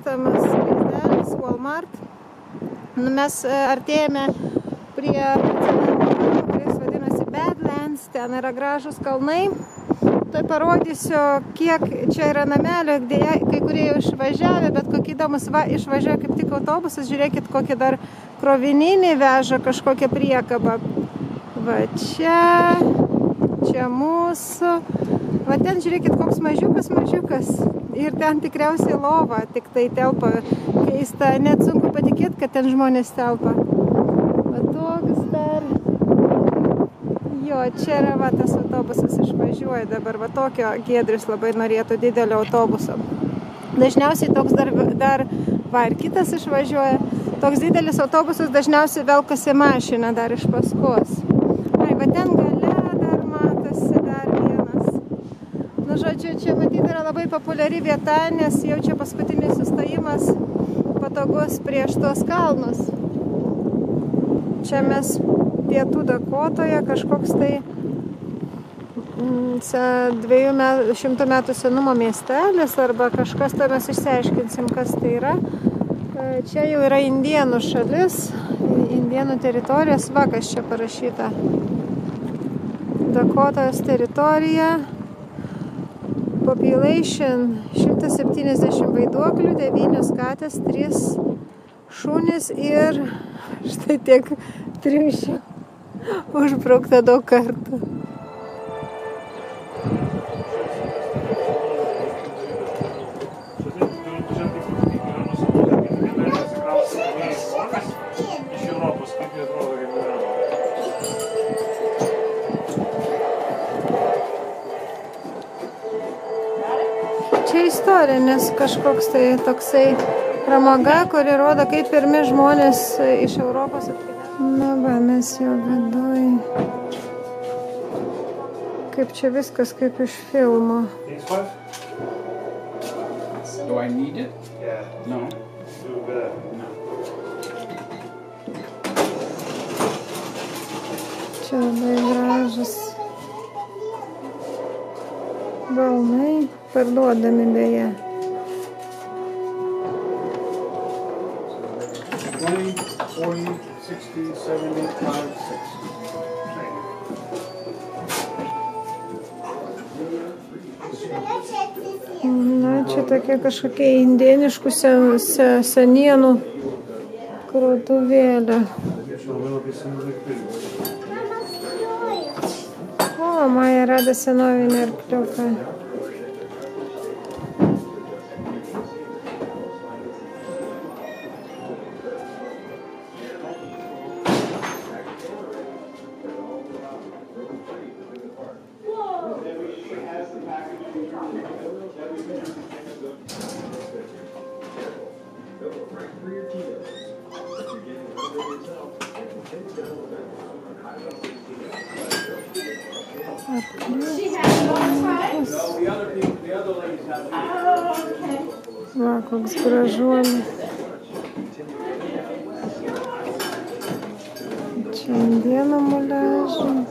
mėgstamas vaizdelis Walmart. Nu, mes artėjame prie kalno, kuris vadinasi Badlands, ten yra gražus kalnai. Tai parodysiu, kiek čia yra namelio, dėja, kai kurie jau išvažiavę, bet kokį įdomus išvažiavo kaip tik autobusas, žiūrėkit, kokį dar krovininį veža kažkokią priekabą. Va čia mūsų, va ten žiūrėkit, koks mažiukas. Ir ten tikriausiai lova, tik tai telpa keista, net sunku patikėti, kad ten žmonės telpa. Va toks dar. Jo, čia yra va tas autobusas išvažiuoja dabar, va tokio Giedrius labai norėtų didelio autobuso. Dažniausiai toks dar va ir kitas išvažiuoja. Toks didelis autobusas dažniausiai velkasi mašiną dar iš paskos. Ai, va ten gale dar matosi dar vienas. Nu, žodžiu, čia matyti yra labai populiari vieta, nes jau čia paskutinis sustojimas patogus prieš tuos kalnus. Čia mes Pietų Dakotoje kažkoks tai 200 metų senumo miestelis arba kažkas, tai mes išsiaiškinsim, kas tai yra. Čia jau yra indėnų šalis, indėnų teritorijos, va kas čia parašyta. Dakotos teritorija, population 170 vaiduoklių, 9 katės, 3 šunys ir štai tiek triušių. Užbraukta daug kartų. Čia istorinis kažkoks tai toksai pramoga, kuri rodo, kaip pirmi žmonės iš Europos atkeliavo. Na va, mes jau viduj. Kaip čia viskas kaip iš filmo. Do I need it? Yeah. No. Čia labai gražus balnai, parduodami beje. 20, 40, 60, 75, 6. Na, čia tokie kažkokie indėniškų senienų krautuvėlė. O, Maja rado senovinį arkliuką. Va, koks gražuolis. Čia indėnų muliažas.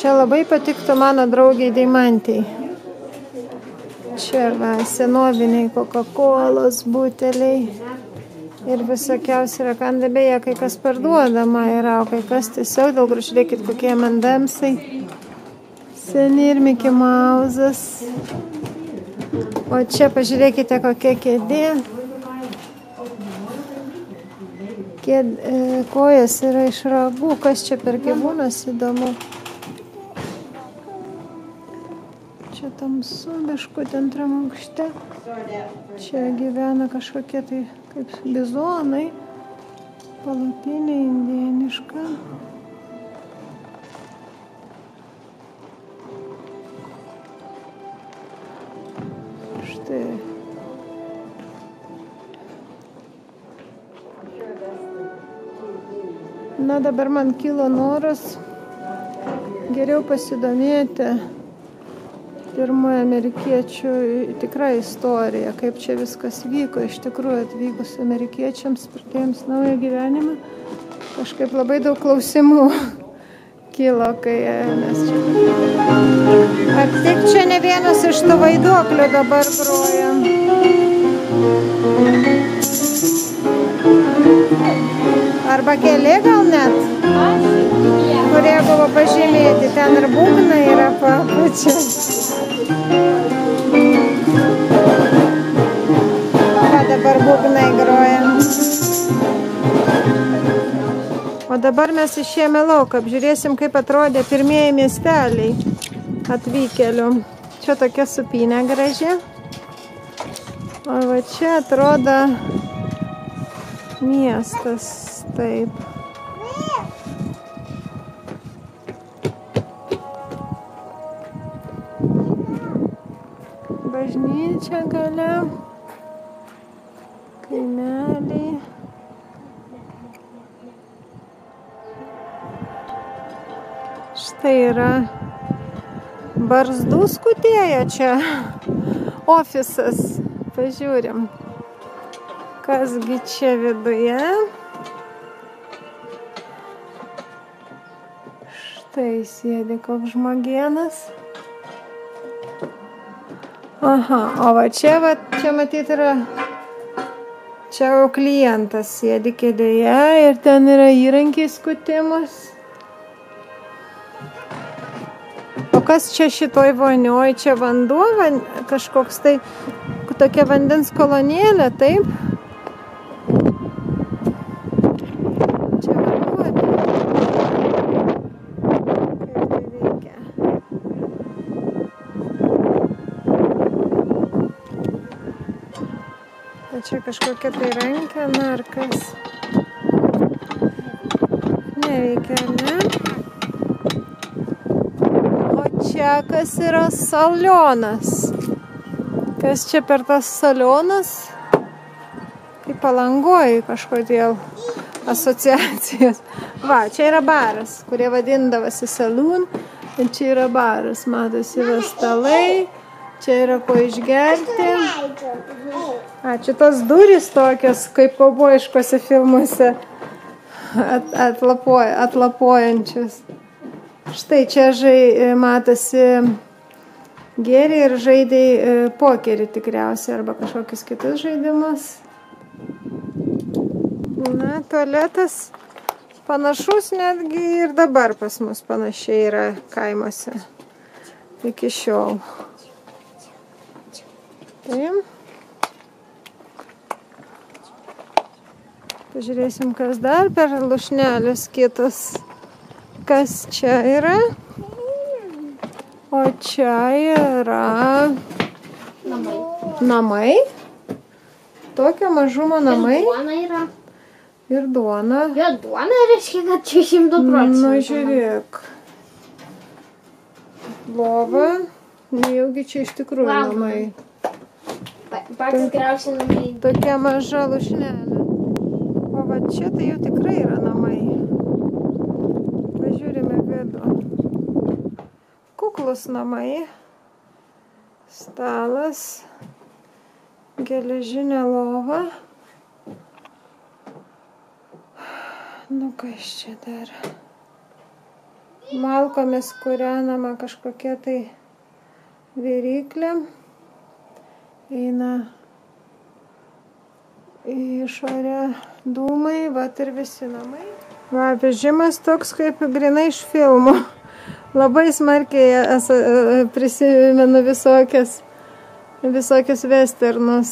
Čia labai patiktų mano draugiai Deimantei. Čia va, senoviniai Coca-Colos buteliai ir visokiausi rakandai, beje, kai kas parduodama yra, o kai kas tiesiog, dėl žiūrėkit, kokie M&M'sai, seni ir Mickey Mouse'as. O čia pažiūrėkite, kokia kėdė. Kojas yra iš ragų, kas čia per gyvūnas įdomu. Čia tamsu, biškutį antram aukšte. Čia gyvena kažkokie tai kaip bizonai. Palapinė indėniška. Štai. Na, dabar man kilo noras geriau pasidomėti pirmoji amerikiečių tikra istorija, kaip čia viskas vyko. Iš tikrųjų, atvykus amerikiečiams, pradėjams naują gyvenimą, kažkaip labai daug klausimų kilo, kai mes čia. Ar tik čia ne vienas iš tų vaiduoklių dabar groja? Arba keli gal net, kurie buvo pažymėti. Ten ir būgnai yra papučia. Va dabar būgnai groja. O dabar mes išėjome lauką, apžiūrėsim, kaip atrodė pirmieji miesteliai atvykėlių. Čia tokia supynė graži. O va čia atrodo miestas, taip. Bažnyčia gale, kaimeliai. Štai yra barzdų skutėja čia ofisas. Pažiūrim, kasgi čia viduje. Štai sėdi koks žmogėnas. Aha, o va čia matyt yra, čia jau klientas sėdi kėdėje ir ten yra įrankiai skutimas. O kas čia šitoj vonioj? Čia vanduo, kažkoks tai, tokia vandens kolonėlė, taip? Čia vanduo. Kaip tai veikia? O čia kažkokia tai rankena ar kas? Neveikia, ar ne? Čia kas yra salionas. Kas čia per tas salionas? Kaip Palangoj kažkodėl asociacijos. Va, čia yra baras, kurie vadindavosi saloon. Ir čia yra baras, matosi va stalai. Čia yra ko išgerti. A, čia tos durys tokios, kaip kaubojiškose filmuose atlapojančios. Štai čia matosi gėrį ir žaidai pokerį tikriausiai arba kažkokius kitus žaidimus. Na, tualetas panašus netgi ir dabar pas mus panašiai yra kaimuose. Iki šiol. Taip. Pažiūrėsim, kas dar per lušnelius kitus. Kas čia yra? O čia yra namai. Tokio mažumo namai. Ir duona yra. Ir duona. Jo, duona reiškia, kad čia 100%. Nu, žiūrėk. Lova. Nejaugi čia iš tikrųjų namai. Patys geriausi namai. Tokia maža lušnelė. O va čia tai jau tikrai yra namai. Pažiūrime vidų. Kuklus namai. Stalas. Geležinė lova. Nu, kas čia dar? Malkomis kūrenama kažkokia tai viryklė. Eina į išorę dūmai, vat ir visi namai. Va, vežimas toks kaip grinai iš filmų. Labai smarkiai prisimenu visokius westernus.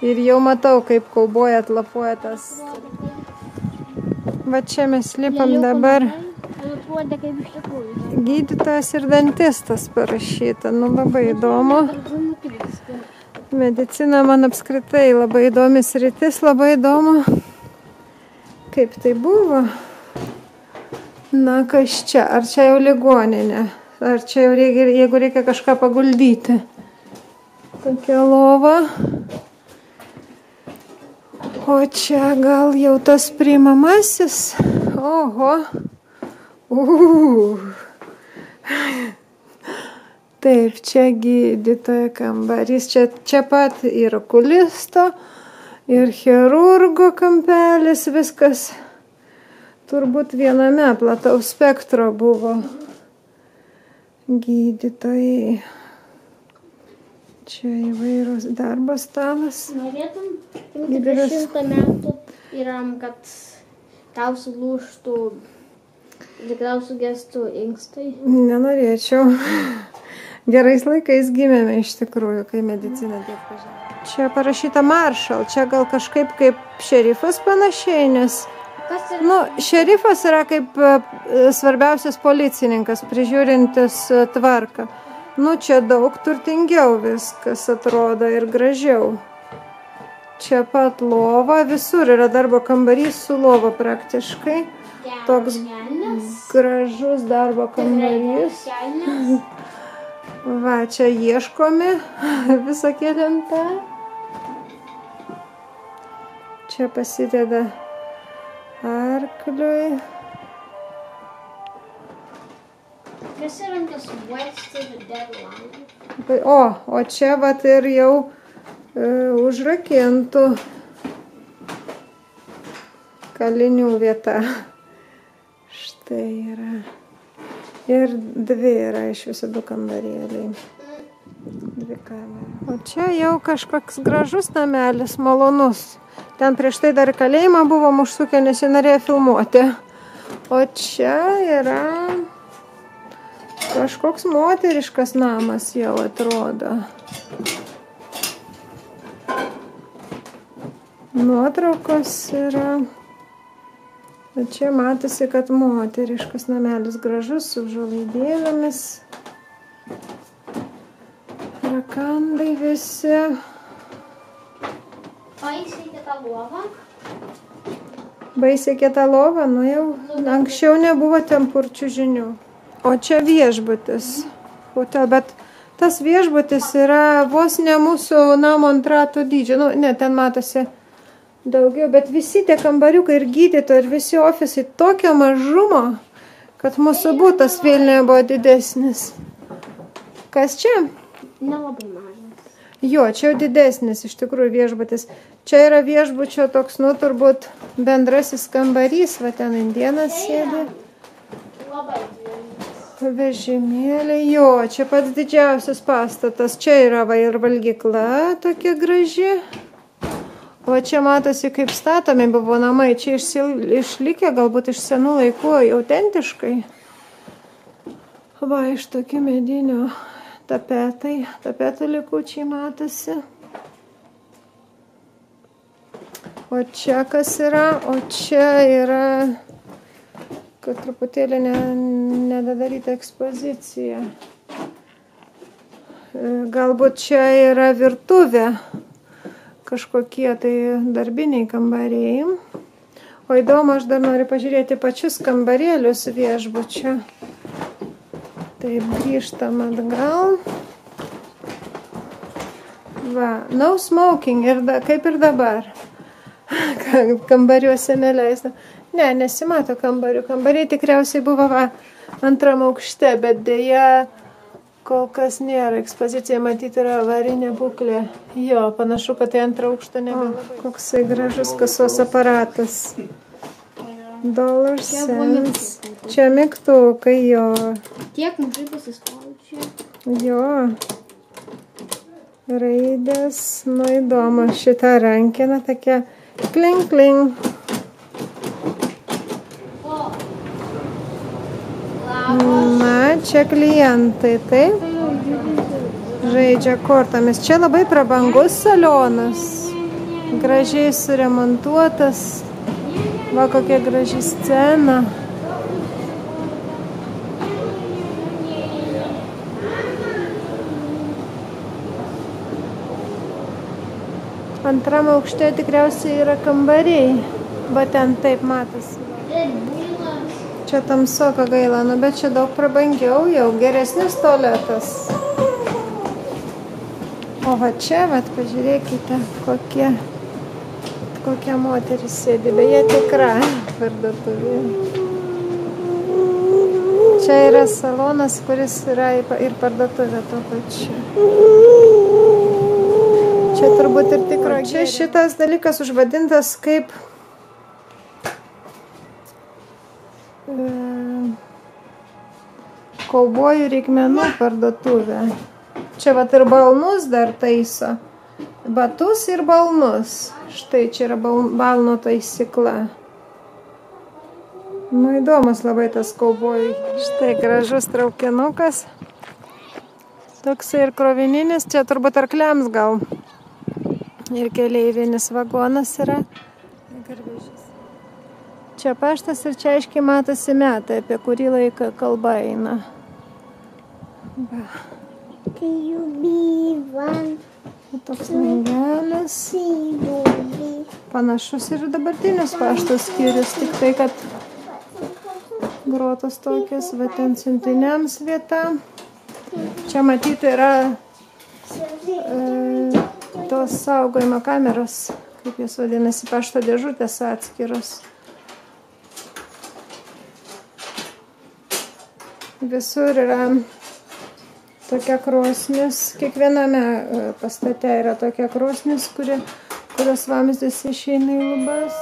Ir jau matau, kaip kauboja atlapuoja tas. Va čia mes lipam dabar. Gydytojas ir dantistas parašyta. Nu, labai įdomu. Medicina man apskritai labai įdomi sritis, labai įdomu, kaip tai buvo. Na, kas čia? Ar čia jau ligoninė? Ar čia jau reikia, jeigu reikia kažką paguldyti? Tokia lova. O čia gal jau tas priimamasis? Oho. Taip, čia gydytojo kambarys, čia pat ir okulisto, ir chirurgo kampelis, viskas turbūt viename plataus spektro buvo gydytojai. Čia įvairūs darbo stalas. Norėtum 100 metų ir kad tau sulūžtų ir tau sugestų inkstai? Nenorėčiau. Gerais laikais gimėme iš tikrųjų, kai medicina tiek pažengė. Čia parašyta Marshall, čia gal kažkaip kaip šerifas panašiai, nes šerifas yra kaip svarbiausias policininkas, prižiūrintis tvarką. Čia daug turtingiau viskas atrodo ir gražiau. Čia pat lova, visur yra darbo kambarys su lova praktiškai. Toks gražus darbo kambarys. Va, čia ieškomi visokie lenta. Čia pasideda arkliui. Kas yra tas wasted deadline? O čia vat ir jau užrakintų kalinių vieta. Štai yra. Ir dvi yra iš viso 2 kambarėliai. 2 kameros. O čia jau kažkoks gražus namelis, malonus. Ten prieš tai dar kalėjimą buvom užsukę, nes jie norėjo filmuoti. O čia yra kažkoks moteriškas namas jau atrodo. Nuotraukos yra. Čia matosi, kad moteriškas namelis gražus su užuolaidėlėmis. Rakandai visi. Baisiai kieta lova. Baisiai kieta lova, jau anksčiau nebuvo ten čiužinių. O čia viešbutis. Hotel, bet tas viešbutis yra vos ne mūsų namo antrato dydžio. Ne, ten matosi daugiau, bet visi tie kambariukai ir gydytojai ir visi ofisai tokio mažumo, kad mūsų būtas Vilniuje buvo didesnis. Kas čia? Nelabai mažas. Jo, čia jau didesnis iš tikrųjų viešbutis. Čia yra viešbučio toks, turbūt bendrasis kambarys, va ten indienas sėdi. Labai Vežimėliai, jo, čia pats didžiausias pastatas. Čia yra va ir valgykla tokia graži. O čia matosi, kaip statomi buvo namai. Čia išlikę galbūt iš senų laikų, autentiškai. Va, iš tokių medinių tapetų likučiai matosi. O čia kas yra? O čia yra, kad truputėlį nedadaryta ekspozicija. Galbūt čia yra virtuvė. Kažkokie tai darbiniai kambariai. O įdomu, aš dar noriu pažiūrėti pačius kambarėlius viešbučio. Taip, grįžtam atgal. Va, no smoking, kaip ir dabar. Kambariuose neleista. Ne, nesimato kambarių. Kambariai tikriausiai buvo antram aukšte, bet dėja kol kas nėra. Ekspozicija matyti yra avarinė būklė. Jo, panašu, kad tai antrą aukštą nebelabai. Koksai gražus kasos aparatas. Dollar cents. Čia mygtukai, jo. Tiek mažai pasispaudžia. Jo. Raidės, įdomu. Šita rankena tokia kling, kling. Na, čia klientai, taip. Žaidžia kortomis. Čia labai prabangus salionas. Gražiai suremontuotas. Va, kokia graži scena. Antram aukšte tikriausiai yra kambariai. Va ten taip matosi. Čia tamsoka gaila, bet čia daug prabangiau, jau geresnis tualetas. O va čia, pažiūrėkite, kokia moteris sėdi, beje tikra parduotuvė. Čia čia yra salonas, kuris yra ir parduotuvė tuo pačiu. Čia turbūt ir tikro. Čia šitas dalykas užvadintas kaip kaubojų reikmenų parduotuvė. Čia vat ir balnus dar taiso. Batus ir balnus. Štai čia yra balno taisykla. Nu, įdomus labai tas kaubojų. Štai gražus traukinukas. Toksai ir krovininis. Čia turbūt arkliams gal. Ir keleivinis vagonas yra. Čia paštas ir čia aiškiai matosi metai, apie kurį laiką kalba eina. Va. Toks langelis. Panašus ir dabartinius paštos skyrius, tik tai, kad grotos tokias, va ten siuntiniams vieta. Čia matyti yra tos saugojimo kameros, kaip jos vadinasi, pašto dėžutės atskiros. Visur yra tokia krosnis, kiekviename pastate yra tokia krosnis, kurios vamzdis išeina į lubas.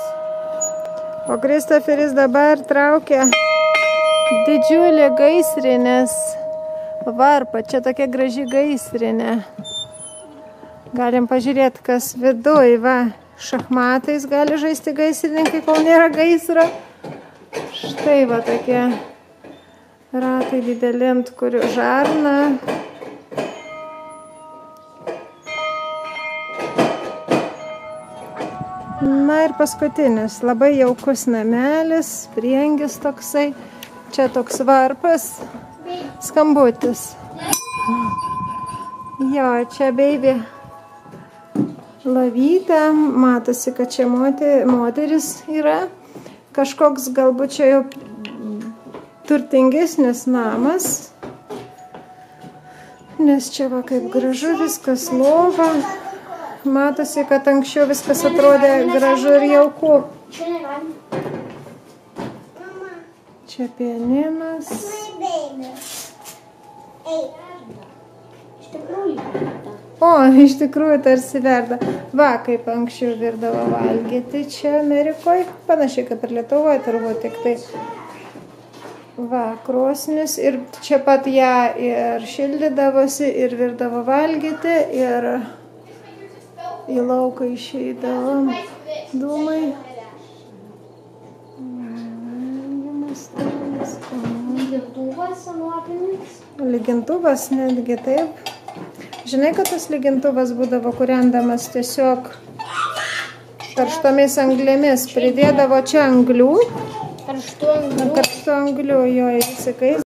O Kristoferis dabar traukia didžiulį gaisrinės varpą. Čia tokia graži gaisrinė. Galim pažiūrėti, kas viduj, va, šachmatais gali žaisti gaisrininkai, kol nėra gaisro. Štai va tokie ratai dideli, ant kurių žarna. Na ir paskutinis, labai jaukus namelis, priengis toksai. Čia toks varpas, skambutis. Jo, čia baby lovytė, matosi, kad čia moteris yra. Kažkoks galbūt čia jau turtingesnis namas, nes čia va kaip gražu viskas, lova. Matosi, kad anksčiau viskas atrodė gražu ir jauku. Čia pianinas. O, iš tikrųjų tarsi verda. Va, kaip anksčiau virdavo valgyti čia Amerikoje. Panašiai kaip ir Lietuvoje, turbūt tik tai. Va, krosnis, ir čia pat ją ir šildydavosi, ir virdavo valgyti, ir į lauką išeidavo dūmai. Lygintuvas senovinis. Lygintuvas netgi taip. Žinai, kad tas lygintuvas būdavo kūrendamas tiesiog karštomis anglėmis. Pridėdavo čia anglių. Karštų anglių jo įsikais.